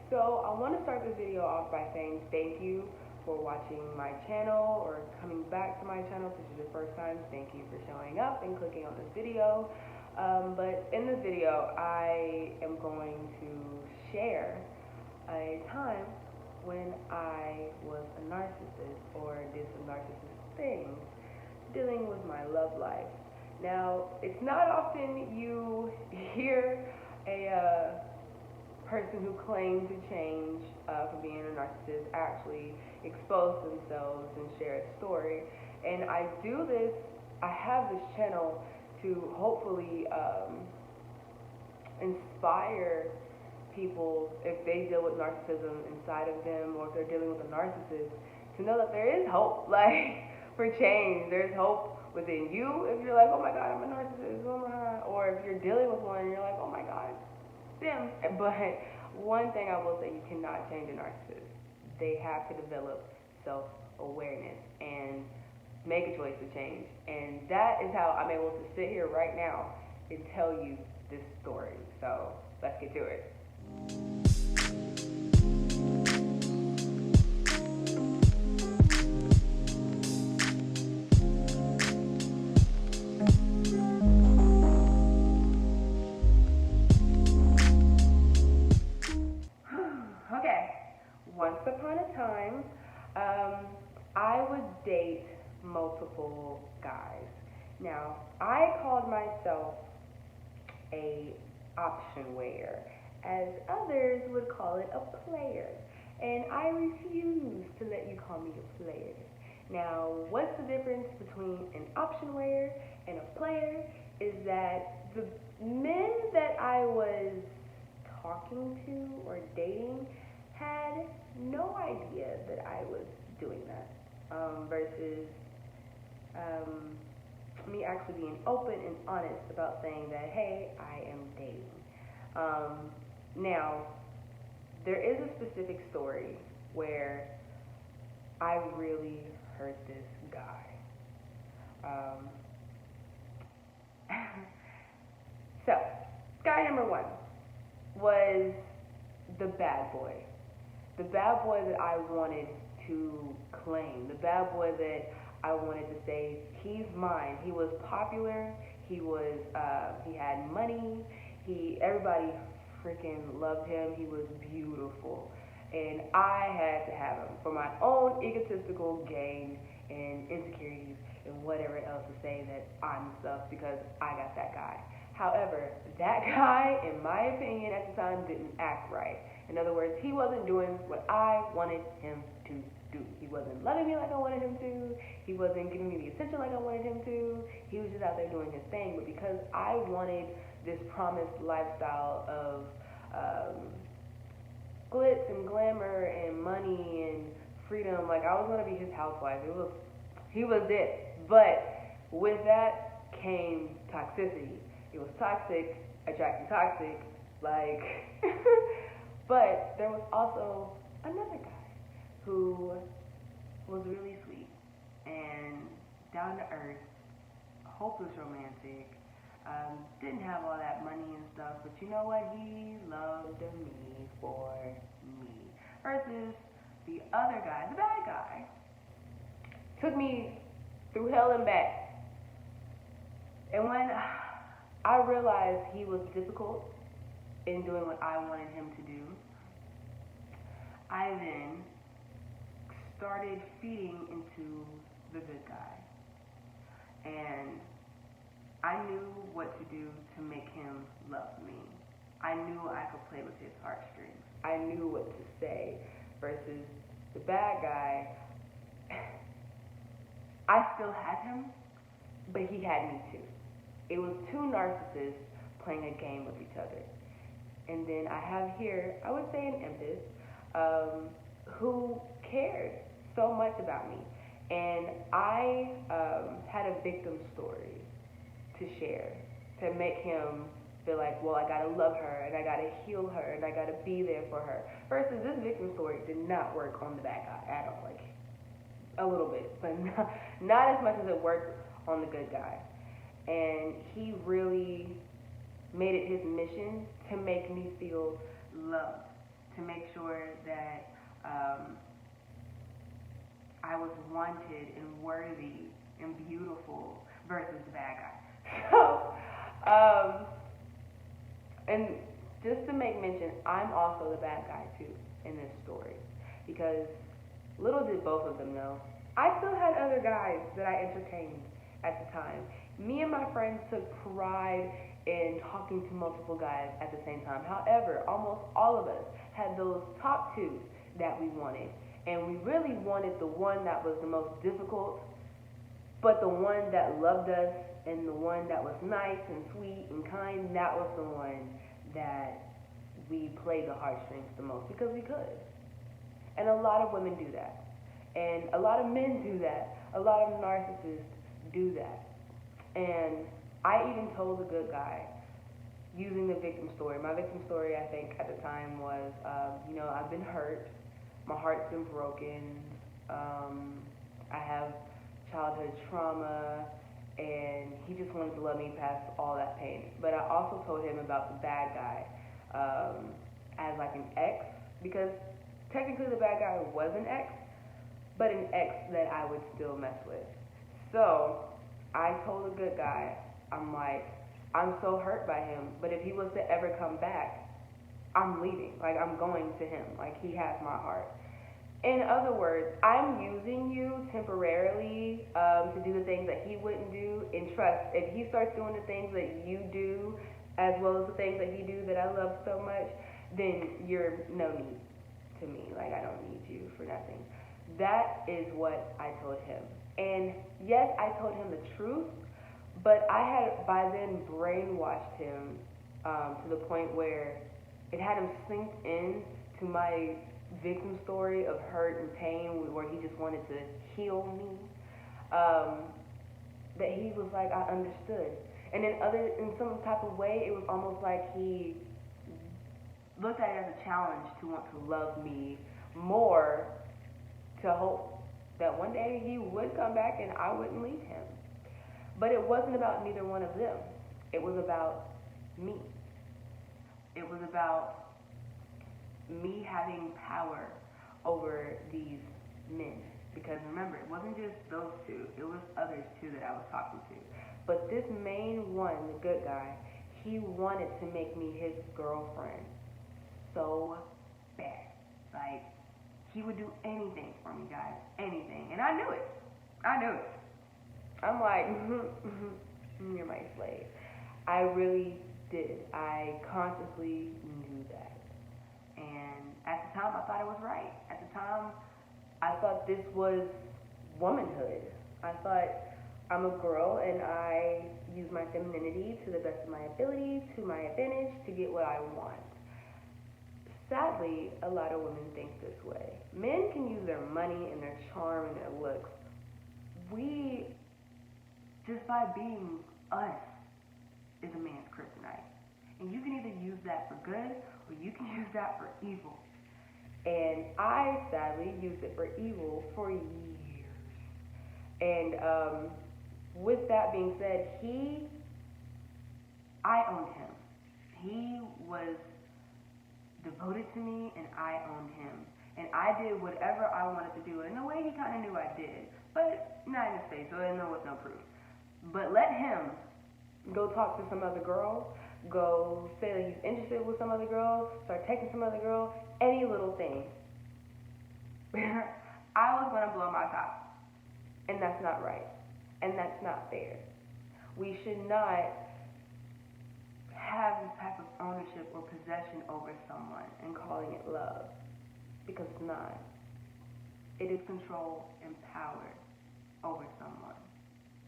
So I want to start this video off by saying thank you for watching my channel or coming back to my channel. If this is your first time, thank you for showing up and clicking on this video. But in this video, I am going to share a time when I was a narcissist or did some narcissist things dealing with my love life. Now, it's not often you hear a person who claimed to change from being a narcissist actually expose themselves and share a story. And I do this, I have this channel to hopefully inspire people if they deal with narcissism inside of them, or if they're dealing with a narcissist, to know that there is hope, like, for change. There's hope within you if you're like, oh my God, I'm a narcissist, oh my God. Or if you're dealing with one and you're like, oh my God, them. But one thing I will say, you cannot change a narcissist. They have to develop self-awareness and make a choice to change. And that is how I'm able to sit here right now and tell you this story. So let's get to it. Okay, once upon a time, I would date multiple guys. Now, I called myself a option wearer, as others would call it a player, and I refuse to let you call me a player. Now, what's the difference between an option wearer and a player is that the men that I was talking to or dating had no idea that I was doing that, versus me actually being open and honest about saying that, hey, I am dating. Now, there is a specific story where I really hurt this guy. So, guy number one was the bad boy. The bad boy that I wanted to claim. The bad boy that I wanted to say, he's mine. He was popular. He had money. Everybody freaking loved him. He was beautiful. And I had to have him for my own egotistical gain and insecurities and whatever else to say that I'm stuff because I got that guy. However, that guy, in my opinion at the time, didn't act right. In other words, he wasn't doing what I wanted him to do. He wasn't loving me like I wanted him to. He wasn't giving me the attention like I wanted him to. He was just out there doing his thing. But because I wanted this promised lifestyle of glitz and glamour and money and freedom, like I was going to be his housewife. He was it. But with that came toxicity. It was toxic, attracting toxic, like, but there was also another guy who was really sweet and down to earth, hopeless romantic, didn't have all that money and stuff, but you know what? He loved me for me. Versus the other guy, the bad guy, took me through hell and back. And when I realized he was difficult in doing what I wanted him to do, I then started feeding into the good guy. And I knew what to do to make him love me. I knew I could play with his heartstrings. I knew what to say. Versus the bad guy, I still had him, but he had me too. It was two narcissists playing a game with each other. And then I have here, I would say, an empath who cared so much about me. And I had a victim story to share to make him feel like, well, I gotta love her and I gotta heal her and I gotta be there for her. Versus this victim story did not work on the bad guy at all. Like, a little bit, but not as much as it worked on the good guy. And he really made it his mission to make me feel loved, to make sure that I was wanted and worthy and beautiful versus the bad guy. And just to make mention, I'm also the bad guy too in this story, because little did both of them know, I still had other guys that I entertained at the time. Me and my friends took pride in talking to multiple guys at the same time. However, almost all of us had those top two that we wanted. And we really wanted the one that was the most difficult, but the one that loved us and the one that was nice and sweet and kind, that was the one that we played the heartstrings the most, because we could. And a lot of women do that. And a lot of men do that. A lot of narcissists do that. And I even told the good guy, using the victim story. My victim story, I think, at the time was, I've been hurt. My heart's been broken. I have childhood trauma. And he just wanted to love me past all that pain. But I also told him about the bad guy as like an ex, because technically the bad guy was an ex, but an ex that I would still mess with. So I told the good guy, I'm like, I'm so hurt by him, but if he was to ever come back, I'm leaving. Like, I'm going to him. Like, he has my heart. In other words, I'm using you temporarily to do the things that he wouldn't do. And trust, if he starts doing the things that you do, as well as the things that you do that I love so much, then you're no need to me. Like, I don't need you for nothing. That is what I told him. And yes, I told him the truth, but I had by then brainwashed him to the point where it had him sink in to my victim story of hurt and pain, where he just wanted to heal me, that he was like, I understood. And in some type of way, it was almost like he looked at it as a challenge to want to love me more, to hope that one day he would come back and I wouldn't leave him. But it wasn't about neither one of them. It was about me. It was about me having power over these men. Because remember, it wasn't just those two. It was others too that I was talking to. But this main one, the good guy, he wanted to make me his girlfriend so bad. Like, he would do anything for me, guys. Anything. And I knew it. I'm like, you're my slave. I really did. I consciously knew that. And at the time, I thought it was right. At the time, I thought this was womanhood. I thought, I'm a girl and I use my femininity to the best of my ability, to my advantage, to get what I want. Sadly, a lot of women think this way. Men can use their money and their charm and their looks. We, just by being us, is a man's kryptonite. And you can either use that for good or you can use that for evil. And I, sadly, used it for evil for years. And with that being said, I owned him. He was devoted to me, and I owned him. And I did whatever I wanted to do. And in a way, he kind of knew I did. But not in his face, so there was no proof. But let him go talk to some other girl, go say that he's interested with some other girl, start texting some other girl, any little thing. I was going to blow my top. And that's not right. And that's not fair. We should not have this type of ownership or possession over someone and calling it love. Because it's not. It is control and power over someone.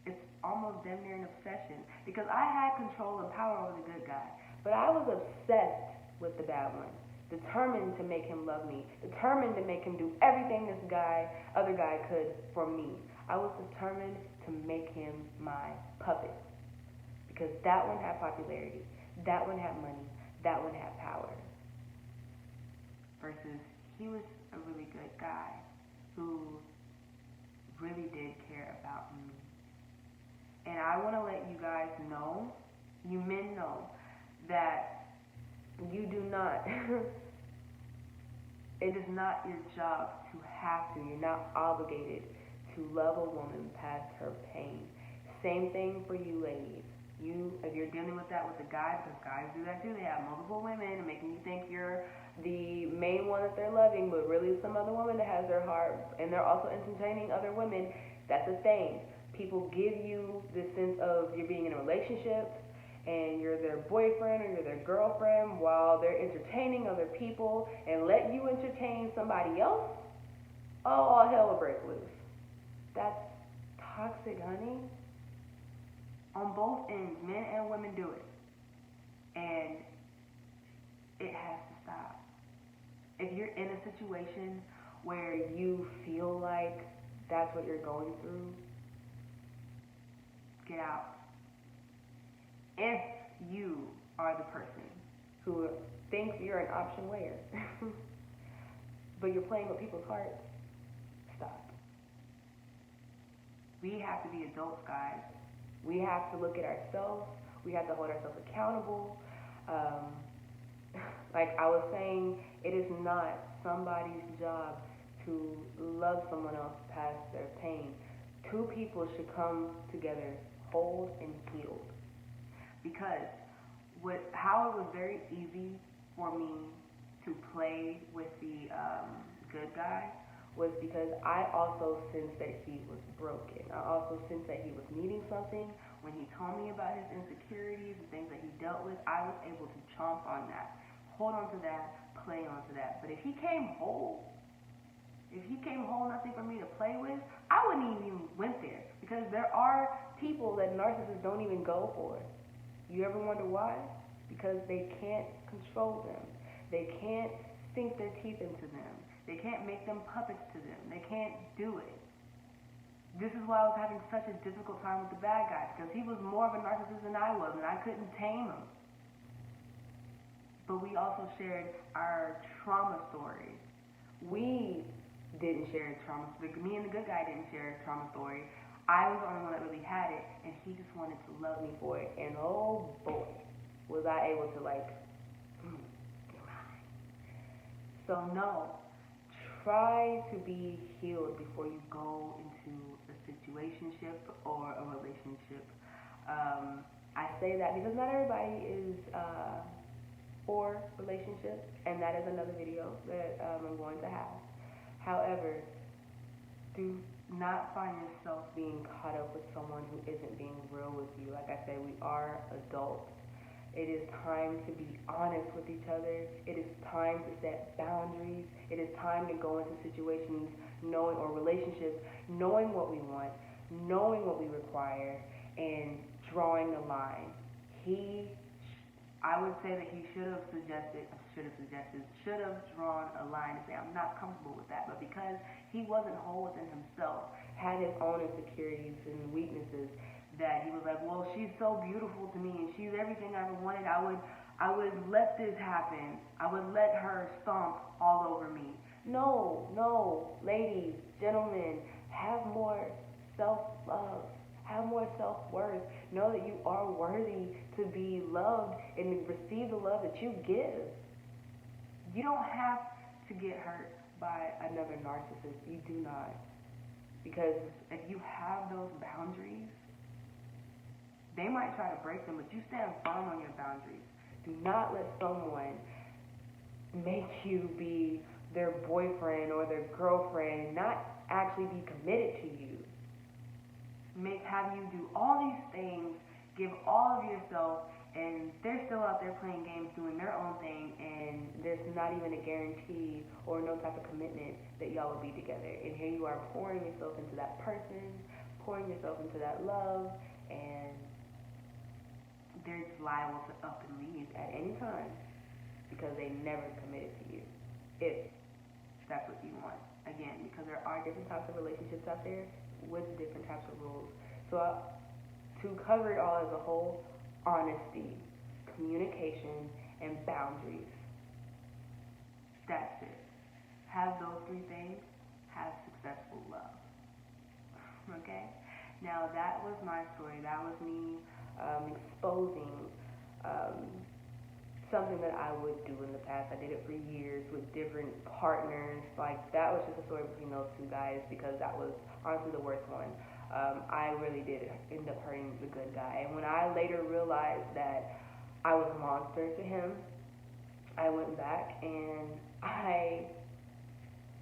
It's almost damn near an obsession. Because I had control and power over the good guy. But I was obsessed with the bad one. Determined to make him love me. Determined to make him do everything this other guy could for me. I was determined to make him my puppet. Because that one had popularity. That one had money. That one had power. Versus he was a really good guy who really did care about me. And I want to let you guys know, you men know, that you do not It is not your job to have to. You're not obligated to love a woman past her pain. Same thing for you ladies. If you're dealing with that with a guy, because guys do that too, they have multiple women and making you think you're the main one that they're loving, but really some other woman that has their heart, and they're also entertaining other women. That's a thing. People give you this sense of you're being in a relationship and you're their boyfriend or you're their girlfriend while they're entertaining other people, and let you entertain somebody else. Oh, all hell will break loose. That's toxic, honey. On both ends, men and women do it. And it has to stop. If you're in a situation where you feel like that's what you're going through, get out. If you are the person who thinks you're an option where, but you're playing with people's hearts, stop. We have to be adults, guys. We have to look at ourselves. We have to hold ourselves accountable. Like I was saying, it is not somebody's job to love someone else past their pain. Two people should come together whole and healed. Because how it was very easy for me to play with the good guy was because I also sensed that he was broken. I also sensed that he was needing something. When he told me about his insecurities and things that he dealt with, I was able to chomp on that, hold on to that, play on to that. But if he came whole, nothing for me to play with, I wouldn't even went there. Because there are people that narcissists don't even go for. You ever wonder why? Because they can't control them. They can't sink their teeth into them. They can't make them puppets to them. They can't do it. This is why I was having such a difficult time with the bad guy, because he was more of a narcissist than I was, and I couldn't tame him. But we also shared our trauma stories. We didn't share trauma. Me and the good guy didn't share a trauma story. I was the only one that really had it, and he just wanted to love me for it. And oh boy, was I able to you're mine. So no, try to be healed before you go into a situationship or a relationship. I say that because not everybody is for relationships, and that is another video that I'm going to have. However, do not find yourself being caught up with someone who isn't being real with you. Like I said, we are adults. It is time to be honest with each other. It is time to set boundaries. It is time to go into situations or relationships knowing what we want, knowing what we require, and drawing the line. I would say that he should have drawn a line and say, I'm not comfortable with that. But because he wasn't whole within himself, had his own insecurities and weaknesses, that he was like, well, she's so beautiful to me and she's everything I ever wanted, I would let this happen. I would let her stomp all over me. No, ladies, gentlemen, have more self-love. Have more self-worth. Know that you are worthy to be loved and receive the love that you give. You don't have to get hurt by another narcissist. You do not. Because if you have those boundaries, they might try to break them, but you stand firm on your boundaries. Do not let someone make you be their boyfriend or their girlfriend and not actually be committed to you. Have you do all these things, give all of yourself, and they're still out there playing games, doing their own thing, and there's not even a guarantee or no type of commitment that y'all will be together. And here you are pouring yourself into that person, pouring yourself into that love, and they're just liable to up and leave at any time because they never committed to you, if that's what you want. Again, because there are different types of relationships out there with different types of rules. So to cover it all as a whole, honesty, communication, and boundaries. That's it. Have those three things, have successful love. Okay? Now that was my story. That was me exposing something that I would do in the past. I did it for years with different partners. Like, that was just a story between those two guys because that was honestly the worst one. I really did end up hurting the good guy. And when I later realized that I was a monster to him, I went back and I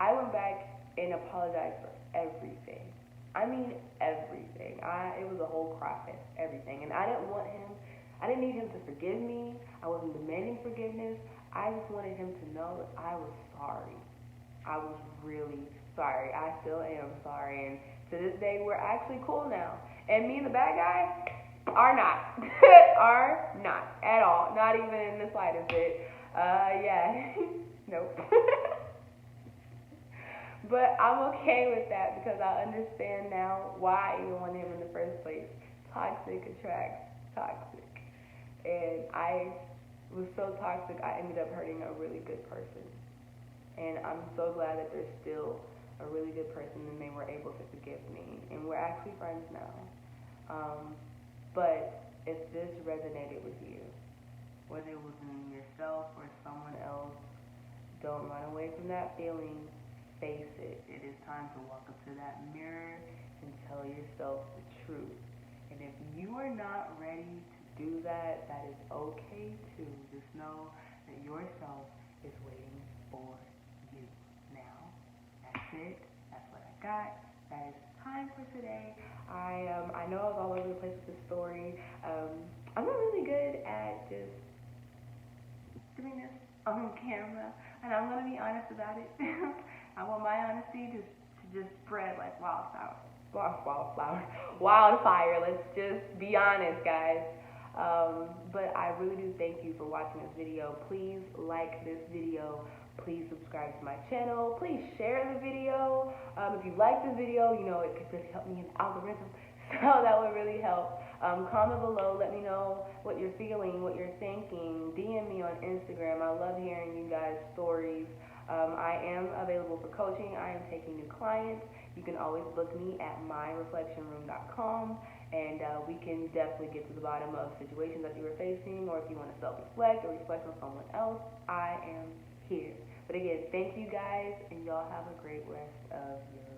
went back and apologized for everything. I mean everything. It was a whole cry fest, everything. And I didn't need him to forgive me. I wasn't demanding forgiveness. I just wanted him to know that I was sorry. I was really sorry. I still am sorry. And to this day, we're actually cool now. And me and the bad guy are not. Are not at all. Not even in the slightest bit. Yeah. Nope. But I'm okay with that because I understand now why I even wanted him in the first place. Toxic attracts toxic. And I was so toxic, I ended up hurting a really good person. And I'm so glad that they're still a really good person and they were able to forgive me. And we're actually friends now. But if this resonated with you, whether it was in yourself or someone else, don't run away from that feeling. Face it. It is time to walk up to that mirror and tell yourself the truth. And if you are not ready to do that, that is okay too. Just know that yourself is waiting for you now. That's it. That's what I got. That is time for today. I know I was all over the place with this story. I'm not really good at just doing this on camera, and I'm gonna be honest about it. I want my honesty to just spread like wildfire. Let's just be honest, guys. But I really do thank you for watching this video. Please like this video. Please subscribe to my channel. Please share the video. If you like this video, you know, it could really help me in the algorithm. So that would really help. Comment below. Let me know what you're feeling, what you're thinking. DM me on Instagram. I love hearing you guys' stories. I am available for coaching. I am taking new clients. You can always book me at myreflectionroom.com, and we can definitely get to the bottom of situations that you were facing, or if you want to self-reflect or reflect on someone else, I am here. But again, thank you guys, and y'all have a great rest of your